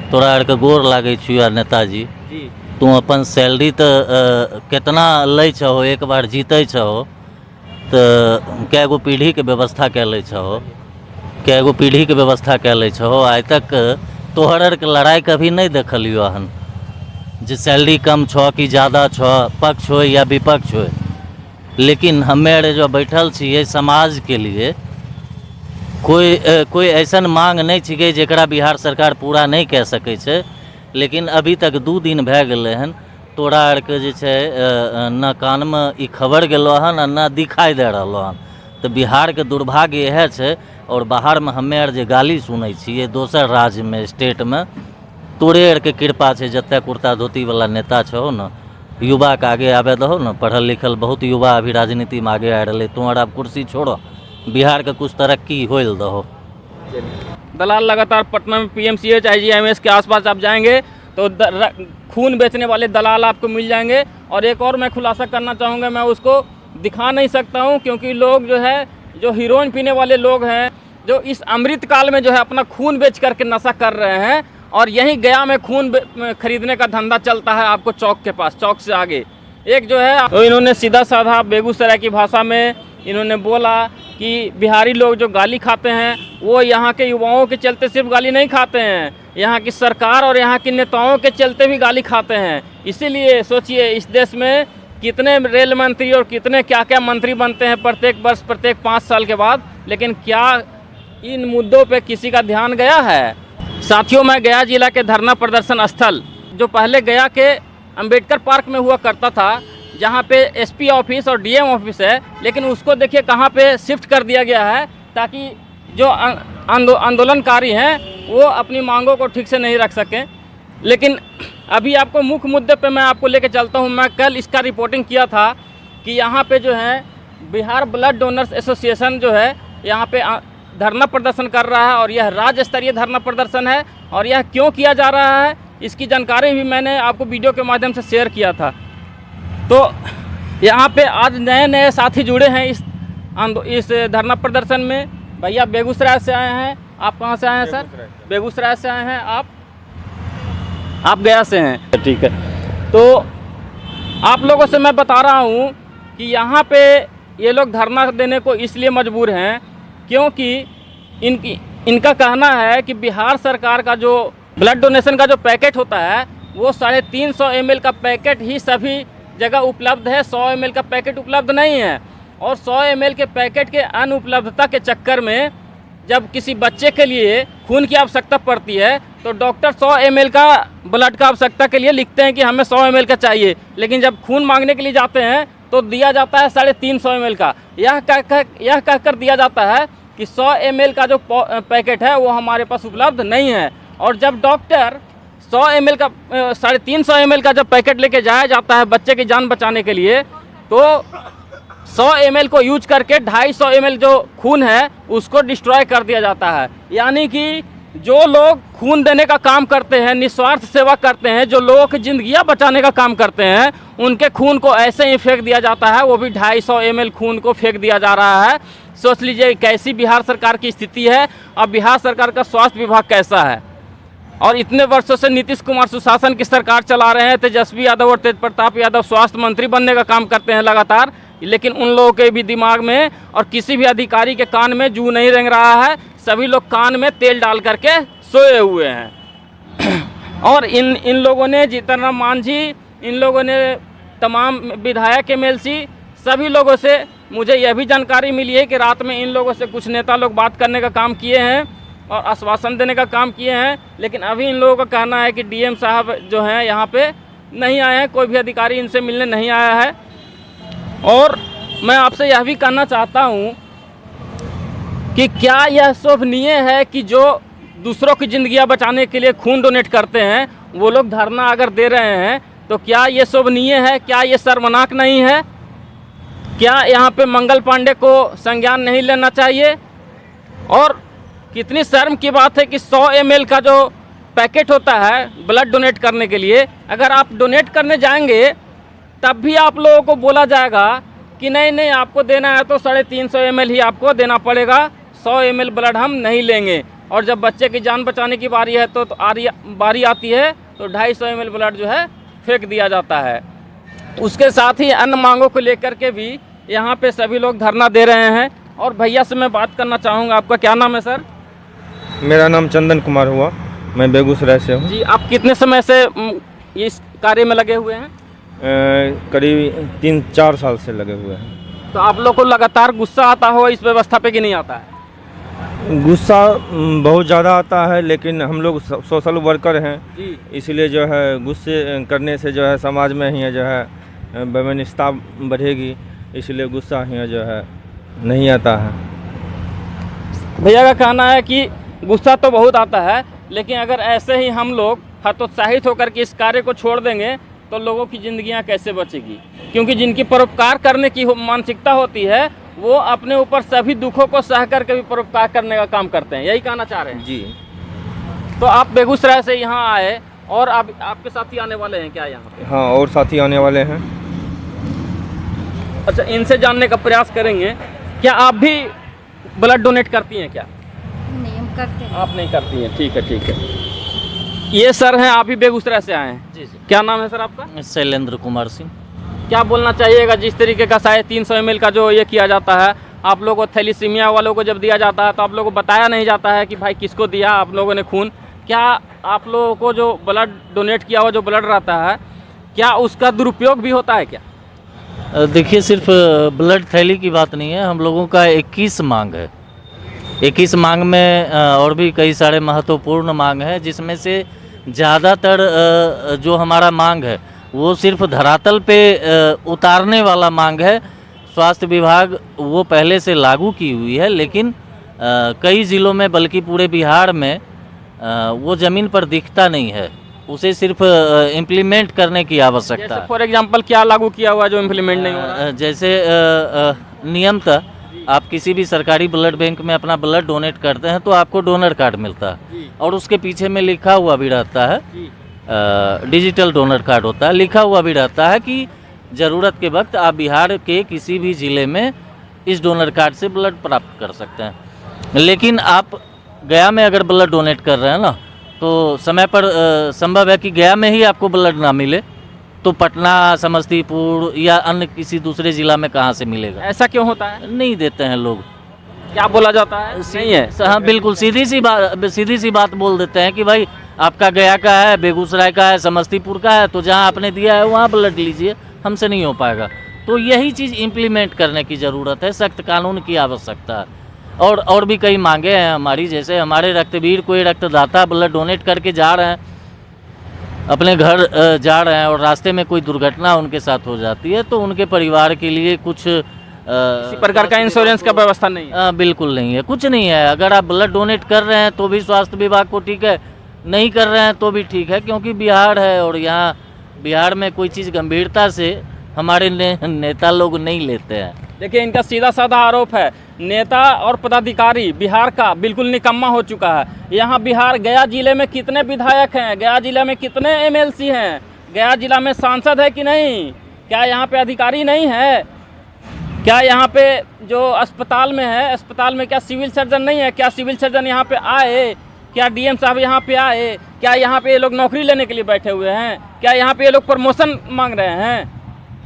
तोरा आर के गोर लागै छियो नेताजी जी। तू अपन सैलरी तो कितना लै छहो, एक बार जीते छहो तो कै गो पीढ़ी के व्यवस्था कै ले छहो, कै गो पीढ़ी के व्यवस्था कै ले छहो। आज तक तोहर आर के लड़ाई कभी नहीं देखलियो हन जे सैलरी कम छो कि ज़्यादा छो, पक्ष हो या विपक्ष हो। लेकिन हमे अर जो बैठल छिए समाज के लिए कोई ऐसन मांग नहीं छिकै जेकरा बिहार सरकार पूरा नहीं कह सकै छै। लेकिन अभी तक 2 दिन भै गेलै हन, तोरा आर के जे छै न कान में ई खबर गेलो हन न दिखाई दे रहलो हन। तो बिहार के दुर्भाग्य यह छै। और बाहर में हमे आर जे गाली सुनै छिए दोसर राज्य में, स्टेट में, तोरे आर के कृपा छै जते कुर्ता धोती वाला नेता छहो न, युवा के आगे आवे दहो न। पढ़ल लिखल बहुत युवा अभी राजनीति में आगे आ रहे। तुम अब कुर्सी छोड़ो, बिहार के कुछ तरक्की होल दहो। दलाल लगातार पटना में पीएमसीएच आईजीएमएस के आसपास आप जाएंगे तो खून बेचने वाले दलाल आपको मिल जाएंगे। और एक और मैं खुलासा करना चाहूँगा, मैं उसको दिखा नहीं सकता हूँ क्योंकि लोग जो है, जो हीरोइन पीने वाले लोग हैं, जो इस अमृत काल में जो है अपना खून बेच करके नशा कर रहे हैं। और यहीं गया में खून खरीदने का धंधा चलता है आपको चौक के पास, चौक से आगे। एक जो है तो इन्होंने सीधा साधा बेगूसराय की भाषा में इन्होंने बोला कि बिहारी लोग जो गाली खाते हैं वो यहाँ के युवाओं के चलते सिर्फ गाली नहीं खाते हैं, यहाँ की सरकार और यहाँ के नेताओं के चलते भी गाली खाते हैं। इसीलिए सोचिए इस देश में कितने रेल मंत्री और कितने क्या क्या मंत्री बनते हैं प्रत्येक वर्ष, प्रत्येक 5 साल के बाद, लेकिन क्या इन मुद्दों पे किसी का ध्यान गया है? साथियों, मैं गया जिला के धरना प्रदर्शन स्थल जो पहले गया के अंबेडकर पार्क में हुआ करता था, जहाँ पे एसपी ऑफिस और डीएम ऑफिस है, लेकिन उसको देखिए कहाँ पे शिफ्ट कर दिया गया है ताकि जो आंदोलनकारी हैं वो अपनी मांगों को ठीक से नहीं रख सकें। लेकिन अभी आपको मुख्य मुद्दे पे मैं आपको लेके चलता हूँ। मैं कल इसका रिपोर्टिंग किया था कि यहाँ पे जो है बिहार ब्लड डोनर्स एसोसिएशन जो है यहाँ पे धरना प्रदर्शन कर रहा है और यह राज्य स्तरीय धरना प्रदर्शन है। और यह क्यों किया जा रहा है इसकी जानकारी भी मैंने आपको वीडियो के माध्यम से शेयर किया था। तो यहाँ पे आज नए नए साथी जुड़े हैं इस धरना प्रदर्शन में। भैया बेगूसराय से आए हैं, आप कहाँ से आए हैं सर? बेगूसराय से आए हैं आप गया से हैं, ठीक है। तो आप लोगों से मैं बता रहा हूँ कि यहाँ पे ये लोग धरना देने को इसलिए मजबूर हैं क्योंकि इनका कहना है कि बिहार सरकार का जो ब्लड डोनेशन का जो पैकेट होता है वो 350 ml का पैकेट ही सभी जगह उपलब्ध है, 100 ml का पैकेट उपलब्ध नहीं है। और 100 ml के पैकेट के अनुपलब्धता के चक्कर में जब किसी बच्चे के लिए खून की आवश्यकता पड़ती है तो डॉक्टर 100 ml का ब्लड का आवश्यकता के लिए लिखते हैं कि हमें 100 ml का चाहिए, लेकिन जब खून मांगने के लिए जाते हैं तो दिया जाता है 350 ml का। यह कहकर दिया जाता है कि 100 ml का जो पैकेट है वो हमारे पास उपलब्ध नहीं है। और जब डॉक्टर 100 ml का 350 ml का जब पैकेट लेके जाया जाता है बच्चे की जान बचाने के लिए, तो 100 ml को यूज करके 250 ml जो खून है उसको डिस्ट्रॉय कर दिया जाता है। यानी कि जो लोग खून देने का काम करते हैं, निस्वार्थ सेवा करते हैं, जो लोगों की जिंदगियां बचाने का काम करते हैं, उनके खून को ऐसे ही फेंक दिया जाता है, वो भी 250 ml खून को फेंक दिया जा रहा है। सोच लीजिए कैसी बिहार सरकार की स्थिति है और बिहार सरकार का स्वास्थ्य विभाग कैसा है। और इतने वर्षों से नीतीश कुमार सुशासन की सरकार चला रहे हैं, तेजस्वी यादव और तेज प्रताप यादव स्वास्थ्य मंत्री बनने का काम करते हैं लगातार, लेकिन उन लोगों के भी दिमाग में और किसी भी अधिकारी के कान में जू नहीं रेंग रहा है। सभी लोग कान में तेल डाल करके सोए हुए हैं। और इन लोगों ने, जीतन राम मांझी, इन लोगों ने, तमाम विधायक एमएलसी, सभी लोगों से मुझे यह भी जानकारी मिली है कि रात में इन लोगों से कुछ नेता लोग बात करने का काम किए हैं और आश्वासन देने का काम किए हैं। लेकिन अभी इन लोगों का कहना है कि डीएम साहब जो हैं यहाँ पे नहीं आए हैं, कोई भी अधिकारी इनसे मिलने नहीं आया है। और मैं आपसे यह भी कहना चाहता हूँ कि क्या यह शोभनीय है कि जो दूसरों की ज़िंदगियाँ बचाने के लिए खून डोनेट करते हैं वो लोग धरना अगर दे रहे हैं तो क्या ये शोभनीय है? क्या ये शर्मनाक नहीं है? क्या यहाँ पे मंगल पांडे को संज्ञान नहीं लेना चाहिए? और कितनी शर्म की बात है कि 100 ml का जो पैकेट होता है ब्लड डोनेट करने के लिए, अगर आप डोनेट करने जाएंगे तब भी आप लोगों को बोला जाएगा कि नहीं आपको देना है तो 350 ml ही आपको देना पड़ेगा, 100 ml ब्लड हम नहीं लेंगे। और जब बच्चे की जान बचाने की बारी है तो बारी आती है तो 250 ml ब्लड जो है फेंक दिया जाता है। उसके साथ ही अन्य मांगों को लेकर के भी यहाँ पे सभी लोग धरना दे रहे हैं। और भैया से मैं बात करना चाहूँगा, आपका क्या नाम है सर? मेरा नाम चंदन कुमार हुआ, मैं बेगूसराय से हूँ। जी, आप कितने समय से इस कार्य में लगे हुए हैं? करीब 3-4 साल से लगे हुए हैं। तो आप लोग को लगातार गुस्सा आता हो इस व्यवस्था पे कि नहीं आता है? गुस्सा बहुत ज़्यादा आता है, लेकिन हम लोग सोशल वर्कर हैं जी। इसलिए जो है गुस्से करने से जो है समाज में ही जो है वैमनस्यता बढ़ेगी, इसलिए गुस्सा ही जो है नहीं आता है। भैया का कहना है कि गुस्सा तो बहुत आता है, लेकिन अगर ऐसे ही हम लोग हतोत्साहित होकर के इस कार्य को छोड़ देंगे तो लोगों की ज़िंदगियां कैसे बचेगी? क्योंकि जिनकी परोपकार करने की मानसिकता होती है वो अपने ऊपर सभी दुखों को सह करके भी परोपकार करने का काम करते हैं, यही कहना चाह रहे हैं जी। तो आप बेगूसराय से यहाँ आए और आपके साथी आने वाले हैं क्या यहाँ पे? हाँ, और साथी आने वाले हैं। अच्छा, इनसे जानने का प्रयास करेंगे, क्या आप भी ब्लड डोनेट करती हैं क्या? नहीं, हम करते हैं। आप नहीं करती हैं, ठीक है ठीक है। ये सर हैं, आप भी बेगूसराय से आए हैं? जी जी। क्या नाम है सर आपका? शैलेंद्र कुमार सिंह। क्या बोलना चाहिएगा जिस तरीके का 350 ml का जो ये किया जाता है, आप लोगों को थैलीसीमिया वालों को जब दिया जाता है तो आप लोगों को बताया नहीं जाता है कि भाई किसको दिया आप लोगों ने खून? क्या आप लोगों को जो ब्लड डोनेट किया हुआ जो ब्लड रहता है, क्या उसका दुरुपयोग भी होता है क्या? देखिए, सिर्फ ब्लड थैली की बात नहीं है, हम लोगों का 21 मांग है। 21 मांग में और भी कई सारे महत्वपूर्ण मांग हैं, जिसमें से ज़्यादातर जो हमारा मांग है वो सिर्फ धरातल पे उतारने वाला मांग है। स्वास्थ्य विभाग वो पहले से लागू की हुई है, लेकिन कई ज़िलों में बल्कि पूरे बिहार में वो ज़मीन पर दिखता नहीं है, उसे सिर्फ इम्प्लीमेंट करने की आवश्यकता है। फॉर एग्जांपल क्या लागू किया हुआ जो इम्प्लीमेंट नहीं हो रहा है? जैसे नियमतः आप किसी भी सरकारी ब्लड बैंक में अपना ब्लड डोनेट करते हैं तो आपको डोनर कार्ड मिलता है, और उसके पीछे में लिखा हुआ भी रहता है, डिजिटल डोनर कार्ड होता है, लिखा हुआ भी रहता है कि ज़रूरत के वक्त आप बिहार के किसी भी ज़िले में इस डोनर कार्ड से ब्लड प्राप्त कर सकते हैं। लेकिन आप गया में अगर ब्लड डोनेट कर रहे हैं ना, तो समय पर संभव है कि गया में ही आपको ब्लड ना मिले, तो पटना, समस्तीपुर या अन्य किसी दूसरे ज़िला में कहाँ से मिलेगा? ऐसा क्यों होता है? नहीं देते हैं लोग। क्या बोला जाता है? नहीं है। हाँ, बिल्कुल सीधी सी बात बोल देते हैं कि भाई आपका गया का है, बेगूसराय का है, समस्तीपुर का है, तो जहाँ आपने दिया है वहाँ ब्लड लीजिए, हमसे नहीं हो पाएगा। तो यही चीज़ इम्प्लीमेंट करने की ज़रूरत है, सख्त कानून की आवश्यकता है। और भी कई मांगे हैं हमारी, जैसे हमारे रक्तवीर कोई रक्तदाता ब्लड डोनेट करके जा रहे हैं, अपने घर जा रहे हैं और रास्ते में कोई दुर्घटना उनके साथ हो जाती है, तो उनके परिवार के लिए कुछ किसी प्रकार का इंश्योरेंस का व्यवस्था नहीं है? बिल्कुल नहीं है, कुछ नहीं है। अगर आप ब्लड डोनेट कर रहे हैं तो भी स्वास्थ्य विभाग को ठीक है, नहीं कर रहे हैं तो भी ठीक है, क्योंकि बिहार है और यहाँ बिहार में कोई चीज़ गंभीरता से हमारे नेता लोग नहीं लेते हैं। देखिए, इनका सीधा साधा आरोप है, नेता और पदाधिकारी बिहार का बिल्कुल निकम्मा हो चुका है। यहाँ बिहार गया जिले में कितने विधायक हैं, गया जिले में कितने एमएलसी हैं, गया जिला में सांसद है कि नहीं? क्या यहाँ पे अधिकारी नहीं है? क्या यहाँ पे जो अस्पताल में है, अस्पताल में क्या सिविल सर्जन नहीं है? क्या सिविल सर्जन यहाँ पे आए? क्या डीएम साहब यहाँ पे आए? क्या यहाँ पे ये लोग नौकरी लेने के लिए बैठे हुए हैं? क्या यहाँ पे ये लोग प्रमोशन मांग रहे हैं?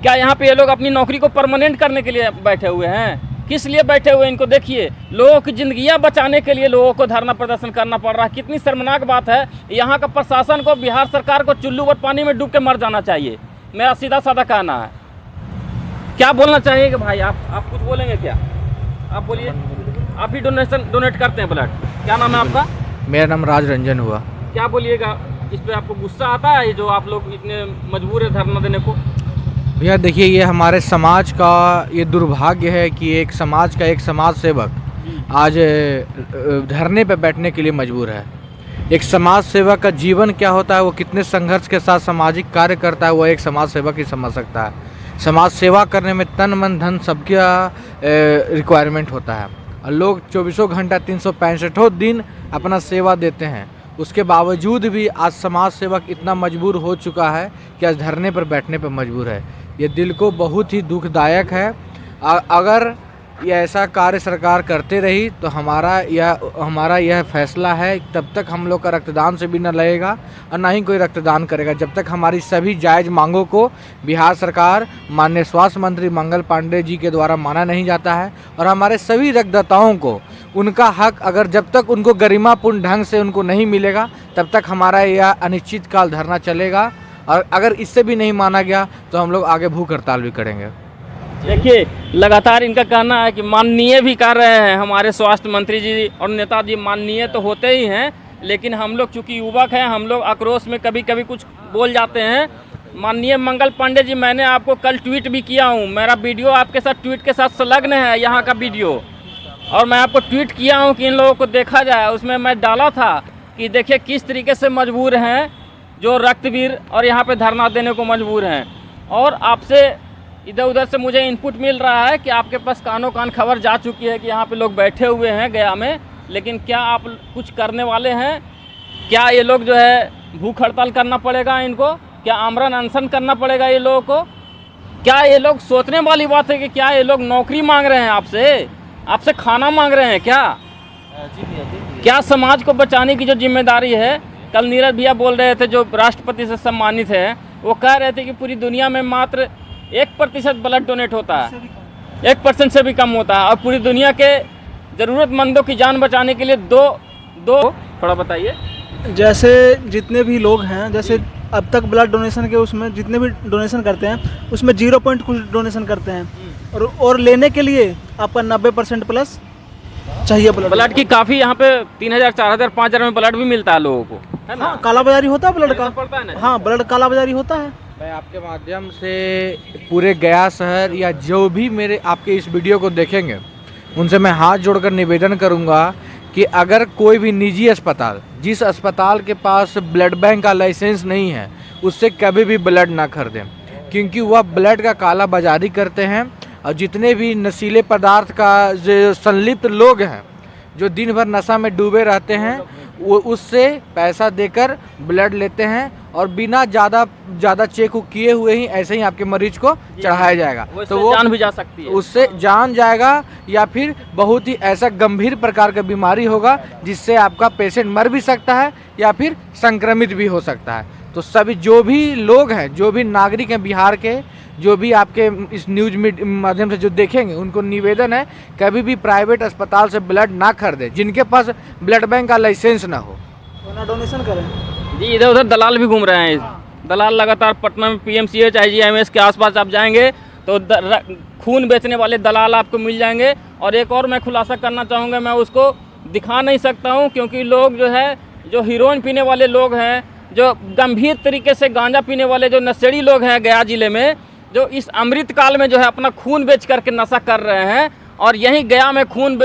क्या यहाँ पे ये लोग अपनी नौकरी को परमानेंट करने के लिए बैठे हुए हैं? किस लिए बैठे हुए हैं? इनको देखिए, लोगों की ज़िंदगियाँ बचाने के लिए लोगों को धरना प्रदर्शन करना पड़ रहा है। कितनी शर्मनाक बात है। यहाँ का प्रशासन को, बिहार सरकार को चुल्लू भर पानी में डूब के मर जाना चाहिए, मेरा सीधा साधा कहना है। क्या बोलना चाहिए भाई? आप कुछ बोलेंगे क्या? आप बोलिए। आप भी डोनेट करते हैं ब्लड? क्या नाम है आपका? मेरा नाम राज रंजन हुआ। क्या बोलिएगा इस पे? आपको गुस्सा आता है जो आप लोग इतने मजबूर है धरना देने को? भैया देखिए, ये हमारे समाज का ये दुर्भाग्य है कि एक समाज का एक समाज सेवक आज धरने पे बैठने के लिए मजबूर है। एक समाज सेवक का जीवन क्या होता है, वो कितने संघर्ष के साथ सामाजिक कार्य करता है, वो एक समाज सेवक ही समझ सकता है। समाज सेवा करने में तन मन धन सबका रिक्वायरमेंट होता है, और लोग 24 घंटा 365 दिन अपना सेवा देते हैं। उसके बावजूद भी आज समाज सेवक इतना मजबूर हो चुका है कि आज धरने पर बैठने पर मजबूर है। ये दिल को बहुत ही दुखदायक है। अगर ये ऐसा कार्य सरकार करते रही तो हमारा यह फैसला है, तब तक हम लोग का रक्तदान से भी न लगेगा और ना ही कोई रक्तदान करेगा, जब तक हमारी सभी जायज़ मांगों को बिहार सरकार माननीय स्वास्थ्य मंत्री मंगल पांडे जी के द्वारा माना नहीं जाता है। और हमारे सभी रक्तदाताओं को उनका हक अगर जब तक उनको गरिमापूर्ण ढंग से उनको नहीं मिलेगा, तब तक हमारा यह अनिश्चितकाल धरना चलेगा। और अगर इससे भी नहीं माना गया तो हम लोग आगे भूख हड़ताल भी करेंगे। देखिए, लगातार इनका कहना है कि माननीय भी कर रहे हैं हमारे स्वास्थ्य मंत्री जी और नेताजी, माननीय तो होते ही हैं, लेकिन हम लोग चूँकि युवक हैं, हम लोग आक्रोश में कभी कभी कुछ बोल जाते हैं। माननीय मंगल पांडे जी, मैंने आपको कल ट्वीट भी किया हूँ, मेरा वीडियो आपके साथ ट्वीट के साथ संलग्न है, यहाँ का वीडियो, और मैं आपको ट्वीट किया हूँ कि इन लोगों को देखा जाए। उसमें मैं डाला था कि देखिए किस तरीके से मजबूर हैं जो रक्तवीर और यहाँ पे धरना देने को मजबूर हैं। और आपसे इधर उधर से मुझे इनपुट मिल रहा है कि आपके पास कानों कान खबर जा चुकी है कि यहाँ पे लोग बैठे हुए हैं गया में, लेकिन क्या आप कुछ करने वाले हैं? क्या ये लोग जो है भूख हड़ताल करना पड़ेगा इनको? क्या आमरण अनशन करना पड़ेगा ये लोगों को? क्या ये लोग सोचने वाली बात है कि क्या ये लोग नौकरी मांग रहे हैं आपसे खाना मांग रहे हैं क्या? क्या समाज को बचाने की जो जिम्मेदारी है, कल नीरज भैया बोल रहे थे जो राष्ट्रपति से सम्मानित है, वो कह रहे थे कि पूरी दुनिया में मात्र 1% ब्लड डोनेट होता है, 1% से भी कम होता है, और पूरी दुनिया के ज़रूरतमंदों की जान बचाने के लिए दो थोड़ा बताइए। जैसे जितने भी लोग हैं, जैसे अब तक ब्लड डोनेशन के उसमें जितने भी डोनेशन करते हैं उसमें 0 पॉइंट कुछ डोनेशन करते हैं, और लेने के लिए आपका 90% प्लस चाहिए ब्लड की। काफ़ी यहाँ पे 3000, 4000, 5000 में ब्लड भी मिलता है लोगों को, है ना? हाँ, काला बाजारी होता है ब्लड का, पड़ता है ना? हाँ, ब्लड काला बाजारी होता है। मैं आपके माध्यम से पूरे गया शहर या जो भी मेरे आपके इस वीडियो को देखेंगे उनसे मैं हाथ जोड़कर निवेदन करूंगा कि अगर कोई भी निजी अस्पताल, जिस अस्पताल के पास ब्लड बैंक का लाइसेंस नहीं है, उससे कभी भी ब्लड ना खरीदें, क्योंकि वह ब्लड का काला बाजारी करते हैं। और जितने भी नशीले पदार्थ का जो संलिप्त लोग हैं, जो दिन भर नशा में डूबे रहते हैं, वो उससे पैसा देकर ब्लड लेते हैं और बिना ज़्यादा चेक किए हुए ही ऐसे ही आपके मरीज को चढ़ाया जाएगा, तो वो जान भी जा सकती है, उससे जान जाएगा या फिर बहुत ही ऐसा गंभीर प्रकार का बीमारी होगा जिससे आपका पेशेंट मर भी सकता है या फिर संक्रमित भी हो सकता है। तो सभी जो भी लोग हैं, जो भी नागरिक हैं बिहार के, जो भी आपके इस न्यूज माध्यम से जो देखेंगे, उनको निवेदन है कभी भी प्राइवेट अस्पताल से ब्लड ना खरीदें जिनके पास ब्लड बैंक का लाइसेंस ना हो, ना डोनेशन करें। जी, इधर उधर दलाल भी घूम रहे हैं। दलाल लगातार पटना में PMCH, IGMS के आसपास आप जाएंगे तो खून बेचने वाले दलाल आपको मिल जाएंगे। और एक और मैं खुलासा करना चाहूँगा, मैं उसको दिखा नहीं सकता हूँ क्योंकि लोग जो है, जो हीरोइन पीने वाले लोग हैं, जो गंभीर तरीके से गांजा पीने वाले जो नशेड़ी लोग हैं गया जिले में, जो इस अमृत काल में जो है अपना खून बेच करके नशा कर रहे हैं। और यहीं गया में खून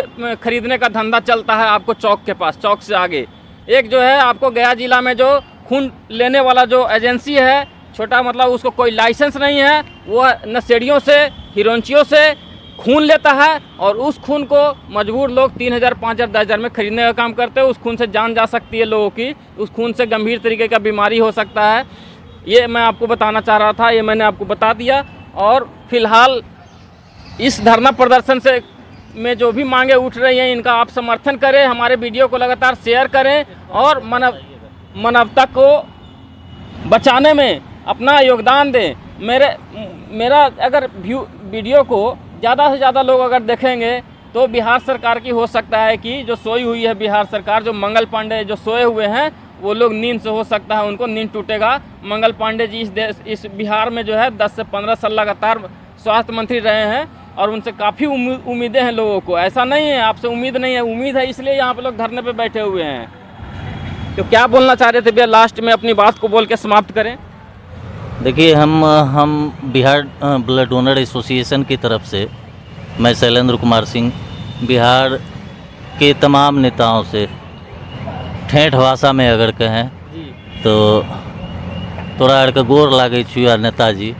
खरीदने का धंधा चलता है आपको चौक के पास, चौक से आगे एक जो है आपको गया जिला में जो खून लेने वाला जो एजेंसी है, छोटा मतलब उसको कोई लाइसेंस नहीं है, वो नशेड़ियों से, हिरोइनचियों से खून लेता है और उस खून को मजबूर लोग 3000, 5000, 10,000 में खरीदने का काम करते हैं। उस खून से जान जा सकती है लोगों की, उस खून से गंभीर तरीके का बीमारी हो सकता है। ये मैं आपको बताना चाह रहा था, ये मैंने आपको बता दिया। और फिलहाल इस धरना प्रदर्शन से में जो भी मांगे उठ रही हैं, इनका आप समर्थन करें, हमारे वीडियो को लगातार शेयर करें और मानवता को बचाने में अपना योगदान दें। मेरा अगर वीडियो को ज़्यादा से ज़्यादा लोग अगर देखेंगे तो बिहार सरकार की हो सकता है कि जो सोई हुई है बिहार सरकार, जो मंगल पांडे जो सोए हुए हैं, वो लोग नींद से हो सकता है उनको नींद टूटेगा। मंगल पांडे जी इस बिहार में जो है 10 से 15 साल लगातार स्वास्थ्य मंत्री रहे हैं और उनसे काफ़ी उम्मीदें हैं लोगों को। ऐसा नहीं है आपसे उम्मीद नहीं है, उम्मीद है, इसलिए यहाँ पे लोग धरने पे बैठे हुए हैं। तो क्या बोलना चाह रहे थे भैया, लास्ट में अपनी बात को बोल के समाप्त करें। देखिए, हम बिहार ब्लड डोनर एसोसिएशन की तरफ से, मैं शैलेंद्र कुमार सिंह, बिहार के तमाम नेताओं से ठेठ भाषा में अगर कहें तो तोरा आर के गोर लागे छुआ नेताजी,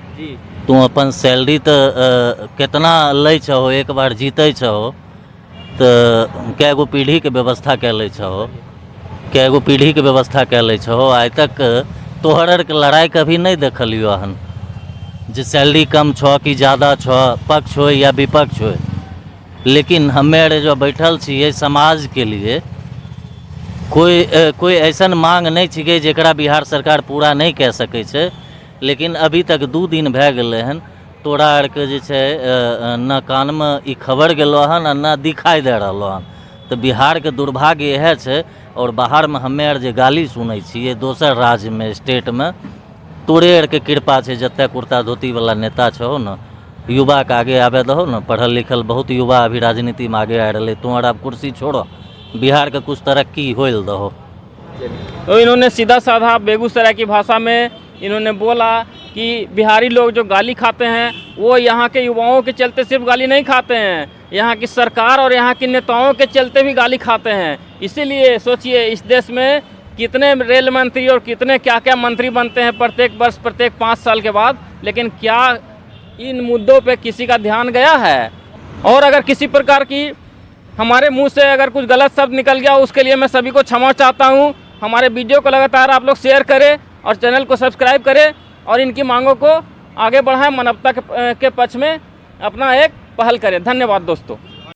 तू अपन सैलरी तो कितना लै छहो, एक बार जीते छहो तो कै गो पीढ़ी के व्यवस्था कै ले छहो, कै गो पीढ़ी के व्यवस्था कै ले छहो। आज तक तोहर के लड़ाई कभी नहीं देखलियो हन जे सैलरी कम छो कि ज़्यादा छो, पक्ष हो या विपक्ष हो। लेकिन हमे अर जो बैठल छियै समाज के लिए कोई ऐसन मांग नहीं छिकै जेकरा बिहार सरकार पूरा नहीं कह सकै छै। लेकिन अभी तक 2 दिन भए गेलै हन, तोरा आरके जे छै न कानमे ई खबर गेलो हन आ न दिखाई दे रहलो हन। तो बिहारके दुर्भाग्य इएह छै। और बाहरमे हमे आर जे गाली सुनै छियै दोसर राज्यमे स्टेटमे, तोरे आरके कृपा छै जते कुर्ता धोतीवाला नेता छहो न, युवाके आगे आबे दहो न। पढ़ल लिखल बहुत युवा अभी राजनीति में आगे आ रहे, तुम्हारा अब कुर्सी छोड़ो, बिहार के कुछ तरक्की होल दहो। तो इन्होंने सीधा साधा बेगूसराय की भाषा में इन्होंने बोला कि बिहारी लोग जो गाली खाते हैं वो यहाँ के युवाओं के चलते सिर्फ गाली नहीं खाते हैं, यहाँ की सरकार और यहाँ के नेताओं के चलते भी गाली खाते हैं। इसीलिए सोचिए इस देश में कितने रेल मंत्री और कितने क्या क्या मंत्री बनते हैं प्रत्येक वर्ष, प्रत्येक 5 साल के बाद, लेकिन क्या इन मुद्दों पे किसी का ध्यान गया है? और अगर किसी प्रकार की हमारे मुंह से अगर कुछ गलत शब्द निकल गया उसके लिए मैं सभी को क्षमा चाहता हूं। हमारे वीडियो को लगातार आप लोग शेयर करें और चैनल को सब्सक्राइब करें और इनकी मांगों को आगे बढ़ाएं, मानवता के पक्ष में अपना एक पहल करें। धन्यवाद दोस्तों।